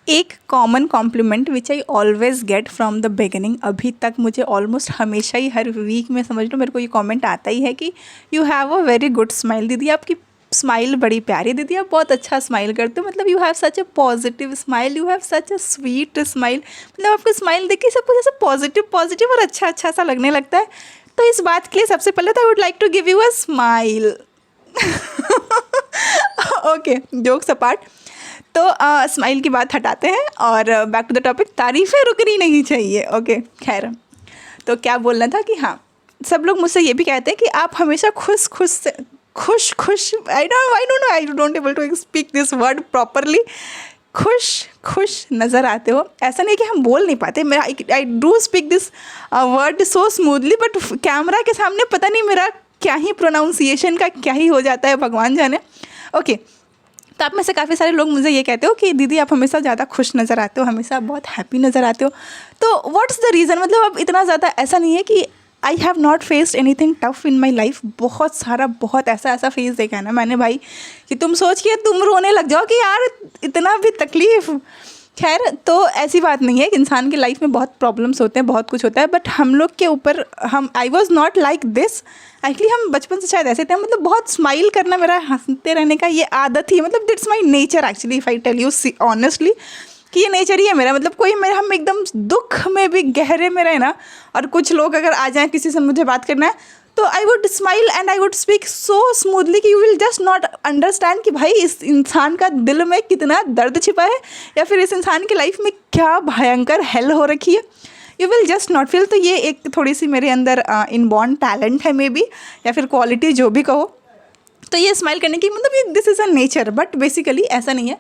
एक common compliment which I always get from the beginning, अभी तक मुझे ऑलमोस्ट हमेशा ही हर वीक में समझ लो मेरे को ये कमेंट आता ही है कि you have a very good smile. दीदी आपकी स्माइल बड़ी प्यारी, दीदी आप बहुत अच्छा स्माइल करते हो, मतलब you have such a positive smile, you have such a sweet smile. मतलब आपको स्माइल देख के सब कुछ ऐसा पॉजिटिव पॉजिटिव और अच्छा अच्छा सा लगने लगता है। तो इस बात के लिए सबसे पहले तो I would like to give you a smile. Okay, jokes apart. तो स्माइल की बात हटाते हैं और बैक टू द टॉपिक, तारीफ़ें रुकनी नहीं चाहिए। ओके खैर, तो क्या बोलना था कि हाँ, सब लोग मुझसे ये भी कहते हैं कि आप हमेशा खुश खुश I don't able to speak this word properly, खुश नज़र आते हो। ऐसा नहीं कि हम बोल नहीं पाते, मेरा I do speak this word so smoothly, but camera के सामने पता नहीं मेरा क्या ही प्रोनाउंसिएशन का क्या ही हो जाता है, भगवान जाने। ओके, तो आप में से काफ़ी सारे लोग मुझे ये कहते हो कि दीदी आप हमेशा ज़्यादा खुश नज़र आते हो, हमेशा बहुत हैप्पी नज़र आते हो। तो व्हाट्स द रीज़न, मतलब अब इतना ज़्यादा ऐसा नहीं है कि I have not faced anything tough in my life. बहुत ऐसा फेस देखा है ना मैंने भाई कि तुम सोच के तुम रोने लग जाओ कि यार इतना भी तकलीफ़। खैर, तो ऐसी बात नहीं है कि इंसान की लाइफ में बहुत प्रॉब्लम्स होते हैं, बहुत कुछ होता है, बट हम लोग के ऊपर I was not like this. Actually हम बचपन से शायद ऐसे थे, मतलब बहुत स्माइल करना, मेरा हंसते रहने का ये आदत ही, मतलब that's my nature actually, if I tell you honestly कि ये नेचर ही है मेरा। मतलब कोई मेरा, हम एकदम दुख में भी गहरे में रहे ना, और कुछ लोग अगर आ जाएँ किसी से मुझे बात करना है, तो I would smile and I would speak so smoothly कि you will just not understand कि भाई इस इंसान का दिल में कितना दर्द छिपा है, या फिर इस इंसान की लाइफ में क्या भयंकर हेल हो रखी है। You will just not feel. तो ये एक थोड़ी सी मेरे अंदर इनबॉर्न टैलेंट है मे बी, या फिर क्वालिटी, जो भी कहो। तो ये स्माइल करने की मतलब ये this is a nature, but basically ऐसा नहीं है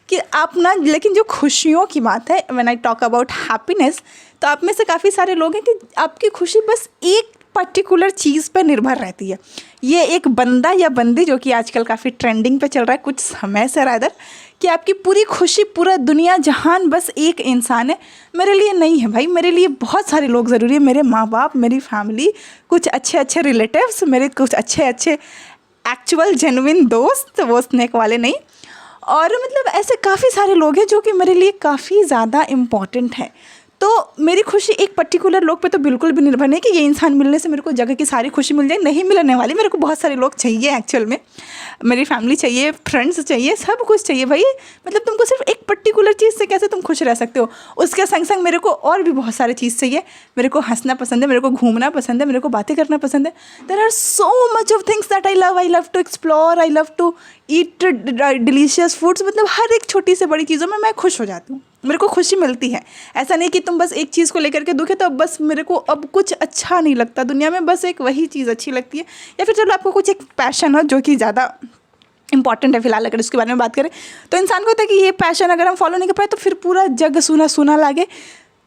कि आप ना, लेकिन जो खुशियों की बात है, when I talk about happiness, तो आप में से काफ़ी सारे लोग हैं कि आपकी खुशी बस एक पर्टिकुलर चीज़ पर निर्भर रहती है। ये एक बंदा या बंदी, जो कि आजकल काफ़ी ट्रेंडिंग पे चल रहा है कुछ समय से रादर, कि आपकी पूरी खुशी, पूरा दुनिया जहान बस एक इंसान है। मेरे लिए नहीं है भाई, मेरे लिए बहुत सारे लोग ज़रूरी है, मेरे माँ बाप, मेरी फैमिली, कुछ अच्छे रिलेटिव्स, मेरे कुछ अच्छे एक्चुअल जेन्युइन दोस्त, वो स्नेक वाले नहीं। और मतलब ऐसे काफ़ी सारे लोग हैं जो कि मेरे लिए काफ़ी ज़्यादा इम्पॉर्टेंट है। तो मेरी खुशी एक पर्टिकुलर लोग पे तो बिल्कुल भी निर्भर नहीं कि ये इंसान मिलने से मेरे को जगह की सारी खुशी मिल जाए, नहीं मिलने वाली। मेरे को बहुत सारे लोग चाहिए एक्चुअल में, मेरी फैमिली चाहिए, फ्रेंड्स चाहिए, सब कुछ चाहिए भाई। मतलब तुमको सिर्फ एक पर्टिकुलर चीज़ से कैसे तुम खुश रह सकते हो, उसके संग संग मेरे को और भी बहुत सारी चीज़ चाहिए। मेरे को हंसना पसंद है, मेरे को घूमना पसंद है, मेरे को बातें करना पसंद है। There are so much of things that I love to explore, I love to eat delicious foods. मतलब हर एक छोटी से बड़ी चीज़ों में मैं खुश हो जाती हूँ, मेरे को खुशी मिलती है। ऐसा नहीं कि तुम बस एक चीज़ को लेकर के दुख है तो अब बस मेरे को अब कुछ अच्छा नहीं लगता दुनिया में, बस एक वही चीज़ अच्छी लगती है। या फिर चलो आपको कुछ एक पैशन हो जो कि ज़्यादा इंपॉर्टेंट है, फिलहाल अगर उसके बारे में बात करें, तो इंसान को होता है कि ये पैशन अगर हम फॉलो नहीं कर पाए तो फिर पूरा जग सूना सूना लागे।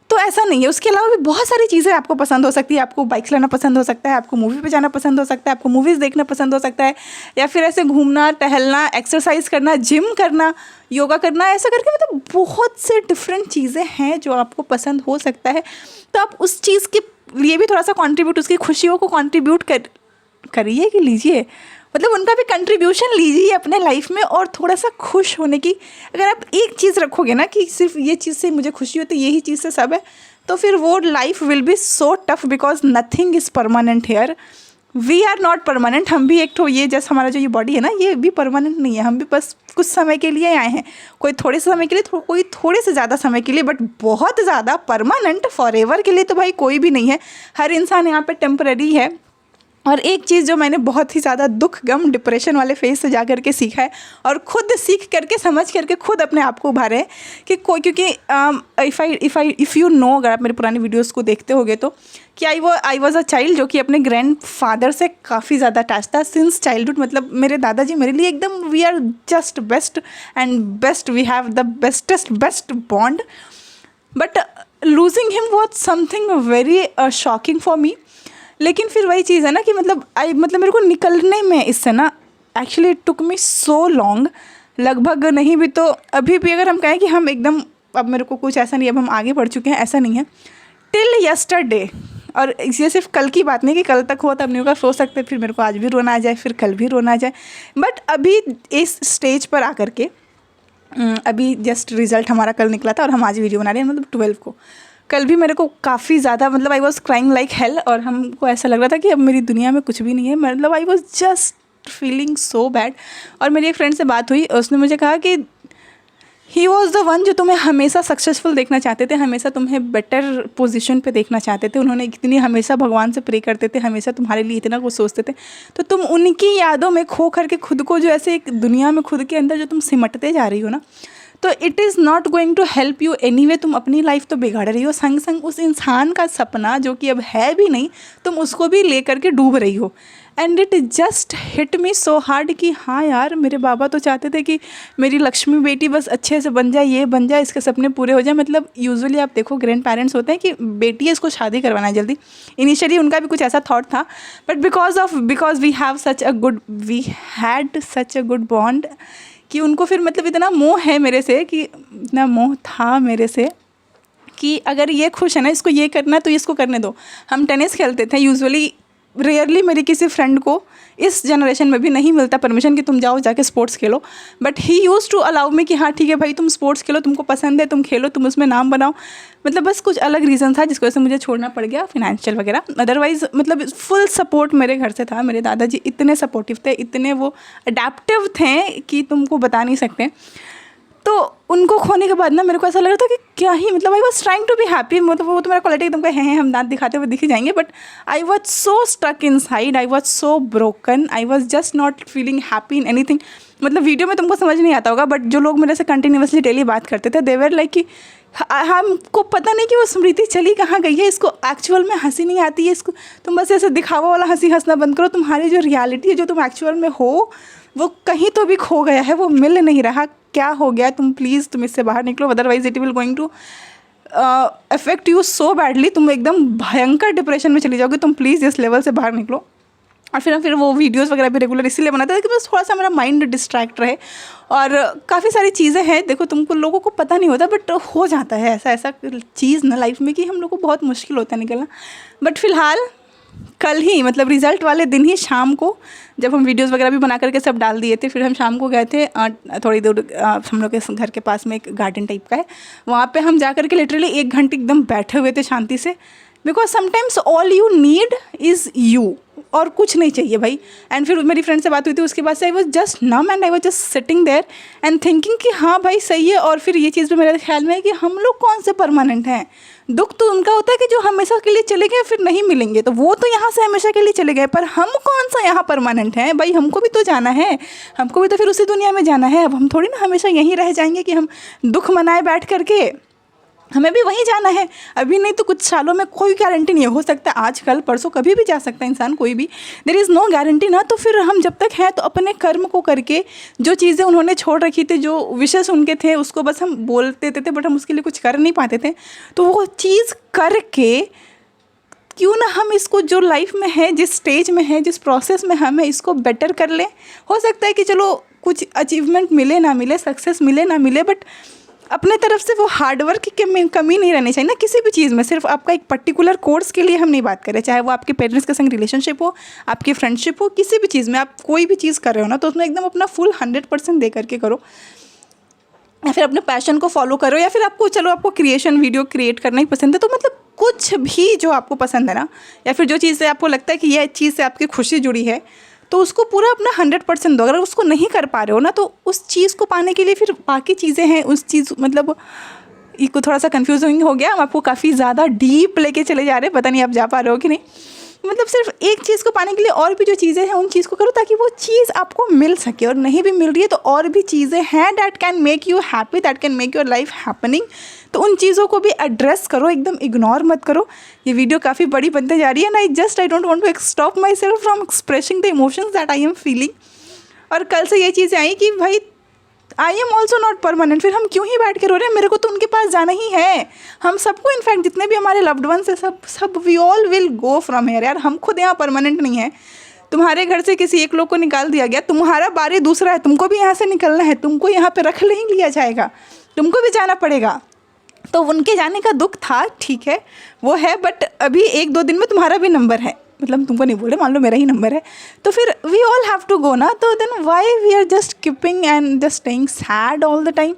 तो ऐसा नहीं है। उसके अलावा भी बहुत सारी चीज़ें आपको पसंद हो सकती है। आपको बाइक चलाना पसंद हो सकता है, आपको मूवी पे जाना पसंद हो सकता है, आपको मूवीज़ देखना पसंद हो सकता है, या फिर ऐसे घूमना टहलना, एक्सरसाइज करना, जिम करना, योगा करना, ऐसा करके मतलब बहुत से डिफरेंट चीज़ें हैं जो आपको पसंद हो सकता है। तो आप उस चीज़ के लिए भी थोड़ा सा कॉन्ट्रीब्यूट, उसकी खुशियों को कॉन्ट्रीब्यूट करिए कि लीजिए, मतलब उनका भी कंट्रीब्यूशन लीजिए अपने लाइफ में, और थोड़ा सा खुश होने की। अगर आप एक चीज़ रखोगे ना कि सिर्फ ये चीज़ से मुझे खुशी होती है, यही चीज़ से सब है, तो फिर वो life will be so tough, because nothing is permanent here. We are not permanent. हम भी एक तो ये जैसे हमारा जो ये बॉडी है ना, ये भी परमानेंट नहीं है। हम भी बस कुछ समय के लिए आए हैं, कोई थोड़े से समय के लिए, कोई थोड़े से ज़्यादा समय के लिए, बट बहुत ज़्यादा परमानेंट फॉरएवर के लिए तो भाई कोई भी नहीं है। हर इंसान यहाँ पे टेम्पररी है। और एक चीज़ जो मैंने बहुत ही ज़्यादा दुख गम डिप्रेशन वाले फेज से जा करके सीखा है, और ख़ुद सीख करके समझ करके खुद अपने आप को उभारे कि कोई, क्योंकि इफ़ यू नो, अगर आप मेरे पुरानी वीडियोस को देखते होगे तो, कि आई वॉज अ चाइल्ड जो कि अपने ग्रैंड फादर से काफ़ी ज़्यादा अटैच था सिंस चाइल्डहुड। मतलब मेरे दादाजी मेरे लिए एकदम, we are just best and best, we have the best bond, but losing him was something very shocking for me. लेकिन फिर वही चीज़ है ना कि मतलब मेरे को निकलने में इससे ना, actually it took me so long, लगभग नहीं भी तो अभी भी अगर हम कहें कि हम एकदम, अब मेरे को कुछ ऐसा नहीं, अब हम आगे बढ़ चुके हैं, ऐसा नहीं है, टिल यस्टरडे। और ये सिर्फ कल की बात नहीं कि कल तक हो तब नहीं होगा, सो सकते फिर मेरे को आज भी रोना आ जाए, फिर कल भी रोना आ जाए, बट अभी इस स्टेज पर आकर के अभी जस्ट रिज़ल्ट हमारा कल निकला था और हम आज वीडियो बना रहे हैं, मतलब 12 को। कल भी मेरे को काफ़ी ज़्यादा, मतलब I was crying like hell, और हमको ऐसा लग रहा था कि अब मेरी दुनिया में कुछ भी नहीं है, मतलब I was just feeling so bad. और मेरी एक फ्रेंड से बात हुई, उसने मुझे कहा कि ही वॉज द वन जो तुम्हें हमेशा सक्सेसफुल देखना चाहते थे, हमेशा तुम्हें बेटर पोजीशन पे देखना चाहते थे, उन्होंने इतनी हमेशा भगवान से प्रे करते थे, हमेशा तुम्हारे लिए इतना कुछ सोचते थे, तो तुम उनकी यादों में खो करके खुद को जो ऐसे एक दुनिया में खुद के अंदर जो तुम सिमटते जा रही हो ना, तो it is not going to help you anyway. तुम अपनी लाइफ तो बिगाड़ रही हो, संग संग उस इंसान का सपना जो कि अब है भी नहीं, तुम उसको भी ले करके डूब रही हो। And it just hit me so hard कि हाँ यार, मेरे बाबा तो चाहते थे कि मेरी लक्ष्मी बेटी बस अच्छे से बन जाए, ये बन जाए, इसके सपने पूरे हो जाए। मतलब यूजुअली आप देखो ग्रैंड पेरेंट्स होते हैं कि बेटी है, इसको शादी करवाना है जल्दी। इनिशियली उनका भी कुछ ऐसा थॉट था, but because we had such a good bond कि उनको फिर मतलब इतना मोह है मेरे से, कि इतना मोह था मेरे से कि अगर ये खुश है ना, इसको ये करना है तो इसको करने दो। हम टेनिस खेलते थे यूजुअली, रेयरली मेरी किसी फ्रेंड को इस जनरेशन में भी नहीं मिलता परमिशन कि तुम जाओ जाके स्पोर्ट्स खेलो, but he use to allow me कि हाँ ठीक है भाई, तुम स्पोर्ट्स खेलो, तुमको पसंद है, तुम खेलो, तुम उसमें नाम बनाओ। मतलब बस कुछ अलग रीज़न था जिसकी वजह से मुझे छोड़ना पड़ गया, फिनेंशियल वगैरह। अदरवाइज़ मतलब फुल सपोर्ट मेरे घर से था। मेरे दादाजी इतने सपोर्टिव थे, इतने वो अडेप्टिव थे कि तुमको बता नहीं सकते। तो उनको खोने के बाद ना मेरे को ऐसा लग रहा था कि क्या ही, मतलब I was trying to be happy, मतलब वो तो मेरा क्वालिटी एकदम का है, हम दांत दिखाते हुए दिख ही जाएंगे, but I was so stuck inside, I was so broken, I was just not feeling happy in anything. मतलब वीडियो में तुमको समझ नहीं आता होगा, बट जो लोग मेरे से कंटिन्यूसली डेली बात करते थे, दे वर लाइक कि हमको पता नहीं कि वो स्मृति चली कहाँ गई है, इसको एक्चुअल में हंसी नहीं आती है, इसको तुम बस ऐसे दिखावा वाला हंसी हंसना बंद करो, तुम्हारी जो रियलिटी है, जो तुम एक्चुअल में हो, वो कहीं तो भी खो गया है, वो मिल नहीं रहा। क्या हो गया, तुम प्लीज़ तुम इससे बाहर निकलो, otherwise it will going to affect you so badly. तुम एकदम भयंकर डिप्रेशन में चली जाओगे, तुम प्लीज़ इस लेवल से बाहर निकलो। और फिर वो वीडियोस वगैरह भी रेगुलर इसीलिए बनाता था कि बस थोड़ा सा मेरा माइंड डिस्ट्रैक्ट रहे। और काफ़ी सारी चीज़ें हैं, देखो तुमको लोगों को पता नहीं होता, बट हो जाता है ऐसा चीज़ ना लाइफ में कि हम लोग को बहुत मुश्किल होता है निकलना। बट फिलहाल कल ही, मतलब रिज़ल्ट वाले दिन ही शाम को, जब हम वीडियोस वगैरह भी बना करके सब डाल दिए थे, फिर हम शाम को गए थे थोड़ी दूर, हम लोग के घर के पास में एक गार्डन टाइप का है, वहाँ पे हम जा कर के लिटरली 1 घंटे एकदम बैठे हुए थे शांति से। Because sometimes all you need is you, और कुछ नहीं चाहिए भाई। एंड फिर मेरी फ्रेंड से बात हुई थी, उसके बाद से I was just numb and I was just sitting there and thinking कि हाँ भाई सही है। और फिर ये चीज़ भी मेरे ख्याल में है कि हम लोग कौन से परमानेंट हैं। दुख तो उनका होता है कि जो हमेशा के लिए चले गए फिर नहीं मिलेंगे, तो वो तो यहाँ से हमेशा के लिए चले गए, पर हम कौन सा यहाँ परमानेंट हैं भाई। हमको भी तो जाना है, हमको भी तो फिर उसी दुनिया में जाना है। अब हम थोड़ी ना हमेशा यहीं रह जाएंगे कि हम दुख मनाए बैठ करके, हमें भी वहीं जाना है। अभी नहीं तो कुछ सालों में कोई गारंटी नहीं है, हो सकता है आज कल परसों कभी भी जा सकता है इंसान, कोई भी, देयर इज़ नो गारंटी ना। तो फिर हम जब तक हैं तो अपने कर्म को करके, जो चीज़ें उन्होंने छोड़ रखी थी, जो विशेष उनके थे, उसको बस हम बोलते थे बट हम उसके लिए कुछ कर नहीं पाते थे, तो वो चीज़ करके क्यों ना हम इसको जो लाइफ में है, जिस स्टेज में है, जिस प्रोसेस में हम है, इसको बेटर कर लें। हो सकता है कि चलो कुछ अचीवमेंट मिले ना मिले, सक्सेस मिले ना मिले, बट अपने तरफ से वो हार्डवर्क की कमी नहीं रहनी चाहिए ना किसी भी चीज़ में। सिर्फ आपका एक पर्टिकुलर कोर्स के लिए हम नहीं बात करें, चाहे वो आपके पेरेंट्स के संग रिलेशनशिप हो, आपकी फ्रेंडशिप हो, किसी भी चीज़ में आप कोई भी चीज़ कर रहे हो ना, तो उसमें एकदम अपना फुल 100% दे करके करो, या फिर अपने पैशन को फॉलो करो, या फिर आपको चलो आपको क्रिएशन वीडियो क्रिएट करना ही पसंद है, तो मतलब कुछ भी जो आपको पसंद है ना, या फिर जो चीज़ से आपको लगता है कि यह चीज़ से आपकी खुशी जुड़ी है, तो उसको पूरा अपना 100% दो। अगर उसको नहीं कर पा रहे हो ना, तो उस चीज़ को पाने के लिए फिर बाकी चीज़ें हैं, उस चीज़, मतलब ये को थोड़ा सा कन्फ्यूजिंग हो गया, हम आपको काफ़ी ज़्यादा डीप लेके चले जा रहे हैं, पता नहीं आप जा पा रहे हो कि नहीं। मतलब सिर्फ एक चीज़ को पाने के लिए और भी जो चीज़ें हैं उन चीज़ को करो, ताकि वो चीज़ आपको मिल सके। और नहीं भी मिल रही है तो और भी चीज़ें हैं that can make you happy, that can make your life happening, तो उन चीज़ों को भी एड्रेस करो, एकदम इग्नोर मत करो। ये वीडियो काफ़ी बड़ी बनते जा रही है ना, I don't want to stop myself from expressing the emotions that I am feeling. और कल से ये चीज़ें आई कि भाई I am also not permanent, फिर हम क्यों ही बैठ के रो रहे हैं, मेरे को तो उनके पास जाना ही है। हम सबको, इनफैक्ट जितने भी हमारे लव्ड वंस है, सब we all will go from here. यार हम खुद यहाँ परमानेंट नहीं है। तुम्हारे घर से किसी एक लोग को निकाल दिया गया, तुम्हारा बारी दूसरा है, तुमको भी यहाँ से निकलना है, तुमको यहाँ पे रख नहीं लिया जाएगा, तुमको भी जाना पड़ेगा। तो उनके जाने का दुख था, ठीक है वो है, बट अभी 1-2 दिन में तुम्हारा भी नंबर है, मतलब तुमको नहीं बोल रहे, मान लो मेरा ही नंबर है, तो फिर we all have to go ना, तो then why we are just keeping and just staying sad all the time.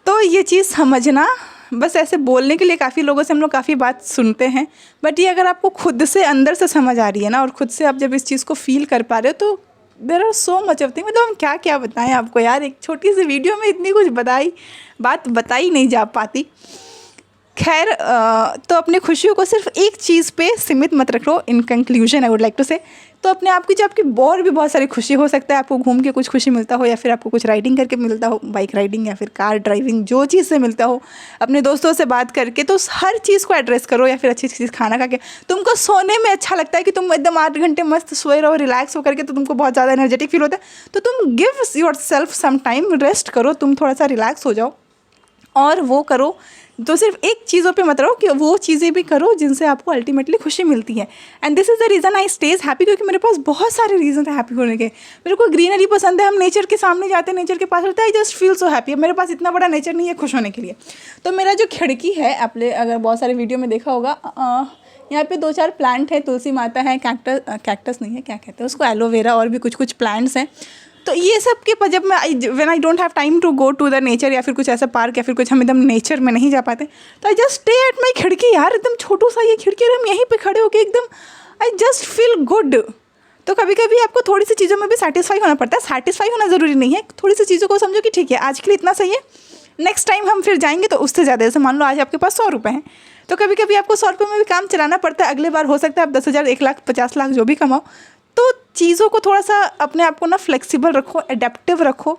तो ये चीज़ समझना, बस ऐसे बोलने के लिए काफ़ी लोगों से हम लोग काफ़ी बात सुनते हैं, बट ये अगर आपको खुद से अंदर से समझ आ रही है ना, और खुद से आप जब इस चीज़ को फील कर पा रहे हो, तो there are so much of thing. मतलब हम क्या क्या बताएं आपको यार, एक छोटी सी वीडियो में इतनी कुछ बात बताई नहीं जा पाती। खैर, तो अपनी खुशियों को सिर्फ एक चीज़ पे सीमित मत रखो। In conclusion I would like to say, तो अपने आप की जो आपकी और भी बहुत सारी खुशी हो सकता है, आपको घूम के कुछ खुशी मिलता हो, या फिर आपको कुछ राइडिंग करके मिलता हो, बाइक राइडिंग या फिर कार ड्राइविंग, जो चीज़ से मिलता हो, अपने दोस्तों से बात करके, तो हर चीज़ को एड्रेस करो। या फिर अच्छी चीज़ खाना खा के, तुमको सोने में अच्छा लगता है कि तुम एकदम 8 घंटे मस्त सोए रहो, रिलैक्स होकर के, तो तुमको बहुत ज़्यादा एनर्जेटिक फील होता है, तो तुम give yourself some time, rest करो, तुम थोड़ा सा रिलैक्स हो जाओ, और वो करो। तो सिर्फ एक चीज़ों पे मत रहो, कि वो चीज़ें भी करो जिनसे आपको अल्टीमेटली खुशी मिलती है। And this is the reason I stage happy, क्योंकि मेरे पास बहुत सारे रीज़न है हैप्पी होने के। मेरे को ग्रीनरी पसंद है, हम नेचर के सामने जाते हैं, नेचर के पास होता है, I just feel so happy. मेरे पास इतना बड़ा नेचर नहीं है खुश होने के लिए। तो मेरा जो खिड़की है, आपने अगर बहुत सारे वीडियो में देखा होगा, यहाँ पे 2-4 प्लांट है, तुलसी माता है, कैक्टस नहीं है, क्या कहते हैं उसको, एलोवेरा, और भी कुछ प्लांट्स हैं। तो ये सब के जब मैं when I don't have time to go to the nature, या फिर कुछ ऐसा पार्क, या फिर कुछ हम एकदम नेचर में नहीं जा पाते, तो I just stay at my खिड़की यार, एकदम छोटू सा ये खिड़की, और हम यहीं पे खड़े होके एकदम आई जस्ट फील गुड। तो कभी कभी आपको थोड़ी सी चीज़ों में भी सेटिस्फाई होना पड़ता है। सेटिस्फाई होना ज़रूरी नहीं है, थोड़ी सी चीज़ों को समझो कि ठीक है आज के लिए इतना सही है, नेक्स्ट टाइम हम फिर जाएंगे तो उससे ज़्यादा। जैसे मान लो आज आपके पास 100 रुपये हैं, तो कभी कभी आपको 100 रुपये में भी काम चलाना पड़ता है। अगले बार हो सकता है आप 10,000, 1 लाख, 50 लाख जो भी कमाओ। तो चीज़ों को थोड़ा सा अपने आप को ना फ्लेक्सिबल रखो, एडेप्टिव रखो,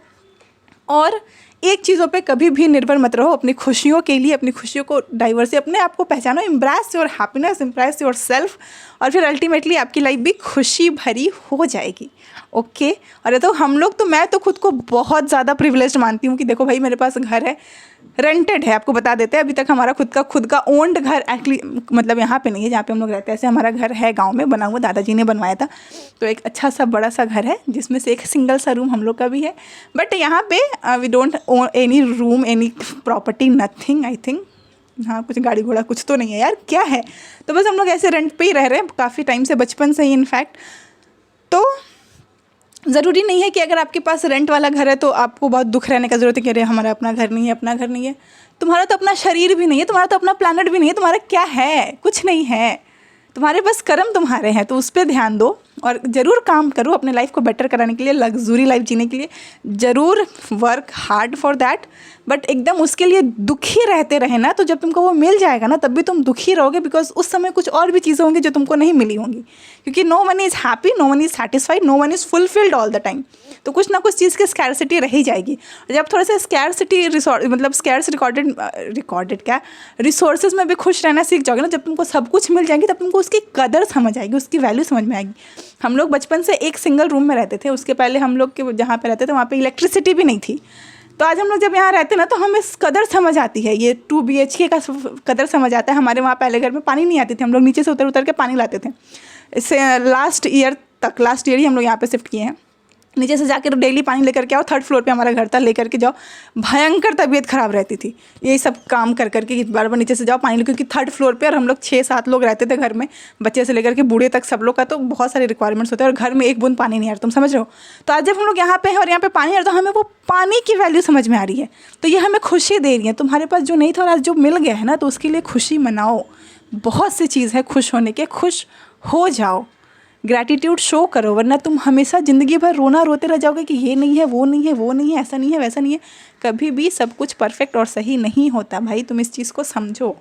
और एक चीज़ों पे कभी भी निर्भर मत रहो। अपनी खुशियों के लिए, अपनी खुशियों को डाइवर्स, अपने आप को पहचानो, embrace your happiness, embrace your self, और फिर अल्टीमेटली आपकी लाइफ भी खुशी भरी हो जाएगी। ओके। और तो हम लोग तो, मैं तो खुद को बहुत ज़्यादा प्रिविलेज्ड मानती हूँ कि देखो भाई मेरे पास घर है, रेंटेड है, आपको बता देते हैं, अभी तक हमारा खुद का ओन्ड घर एक्चुअली मतलब यहाँ पे नहीं है जहाँ पे हम लोग रहते हैं। ऐसे हमारा घर है गांव में बना हुआ, दादाजी ने बनवाया था, तो एक अच्छा सा बड़ा सा घर है जिसमें से एक सिंगल सा रूम हम लोग का भी है। बट यहाँ पे we don't own any room, any property, nothing I think. हाँ, कुछ गाड़ी घोड़ा कुछ तो नहीं है यार, क्या है। तो बस हम लोग ऐसे रेंट पे ही रह रहे हैं काफ़ी टाइम से, बचपन से ही इनफैक्ट। तो ज़रूरी नहीं है कि अगर आपके पास रेंट वाला घर है तो आपको बहुत दुख रहने का ज़रूरत है कि अरे हमारा अपना घर नहीं है, अपना घर नहीं है। तुम्हारा तो अपना शरीर भी नहीं है, तुम्हारा तो अपना प्लैनेट भी नहीं है, तुम्हारा क्या है, कुछ नहीं है। तुम्हारे बस कर्म तुम्हारे हैं, तो उस पर ध्यान दो और ज़रूर काम करो अपने लाइफ को बेटर कराने के लिए, लग्जरी लाइफ जीने के लिए। ज़रूर work hard for that, but एकदम उसके लिए दुखी रहते रहे ना, तो जब तुमको वो मिल जाएगा ना तब भी तुम दुखी रहोगे, बिकॉज उस समय कुछ और भी चीज़ें होंगी जो तुमको नहीं मिली होंगी। क्योंकि no one is happy, no one is satisfied, no one is fulfilled all the time. तो कुछ ना कुछ चीज़ की स्कैरसिटी रह ही जाएगी। जब थोड़ा सा स्कैरसिटी मतलब स्कैर्स रिकॉर्डेड क्या रिसोर्सेज में भी खुश रहना सीख जाओगे ना, जब तुमको सब कुछ मिल जाएगी तब तुमको उसकी कदर समझ आएगी, उसकी वैल्यू समझ में आएगी। हम लोग बचपन से एक सिंगल रूम में रहते थे, उसके पहले हम लोग के जहाँ पे रहते थे वहाँ पे इलेक्ट्रिसिटी भी नहीं थी। तो आज हम लोग जब यहाँ रहते हैं ना तो हमें कदर समझ आती है, ये 2 BHK का कदर समझ आता है। हमारे वहाँ पहले घर में पानी नहीं आती थी, हम लोग नीचे से उतर के पानी लाते थे। इससे लास्ट ईयर ही हम लोग यहाँ पे शिफ्ट किए हैं। नीचे से जाकर डेली पानी लेकर के आओ, 3rd फ्लोर पे हमारा घर था, लेकर के जाओ। भयंकर तबीयत ख़राब रहती थी यही सब काम कर करके, बार बार नीचे से जाओ पानी ले, क्योंकि 3rd फ्लोर पे और हम लोग 6-7 लोग रहते थे घर में, बच्चे से लेकर के बूढ़े तक सब लोग का, तो बहुत सारे रिक्वायरमेंट्स होते हैं और घर में एक बूंद पानी नहीं आ रहा, तुम समझ रहे हो। तो आज जब हम लोग यहाँ पे हैं और यहाँ पे पानी आ रहा, तो हमें वो पानी की वैल्यू समझ में आ रही है, तो ये हमें खुशी दे रही है। तुम्हारे पास जो नहीं था और आज जो मिल गया है ना, तो उसके लिए खुशी मनाओ। बहुत सी चीज़ है खुश होने के, खुश हो जाओ, ग्रैटिट्यूड शो करो, वरना तुम हमेशा ज़िंदगी भर रोते रह जाओगे कि ये नहीं है, वो नहीं है, वो नहीं है, ऐसा नहीं है, वैसा नहीं है। कभी भी सब कुछ परफेक्ट और सही नहीं होता भाई, तुम इस चीज़ को समझो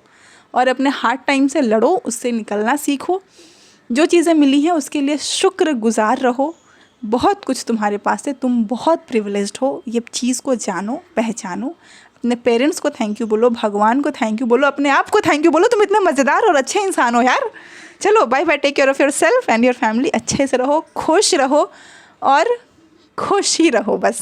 और अपने हार्ड टाइम से लड़ो, उससे निकलना सीखो। जो चीज़ें मिली हैं उसके लिए शुक्रगुजार रहो। बहुत कुछ तुम्हारे पास है, तुम बहुत प्रिविलेज्ड हो, ये चीज़ को जानो, पहचानो। अपने पेरेंट्स को थैंक यू बोलो, भगवान को थैंक यू बोलो, अपने आप को थैंक यू बोलो, तुम इतने मज़ेदार और अच्छे इंसान हो यार। चलो bye bye, take care of yourself and your family. अच्छे से रहो, खुश रहो और खुश ही रहो बस।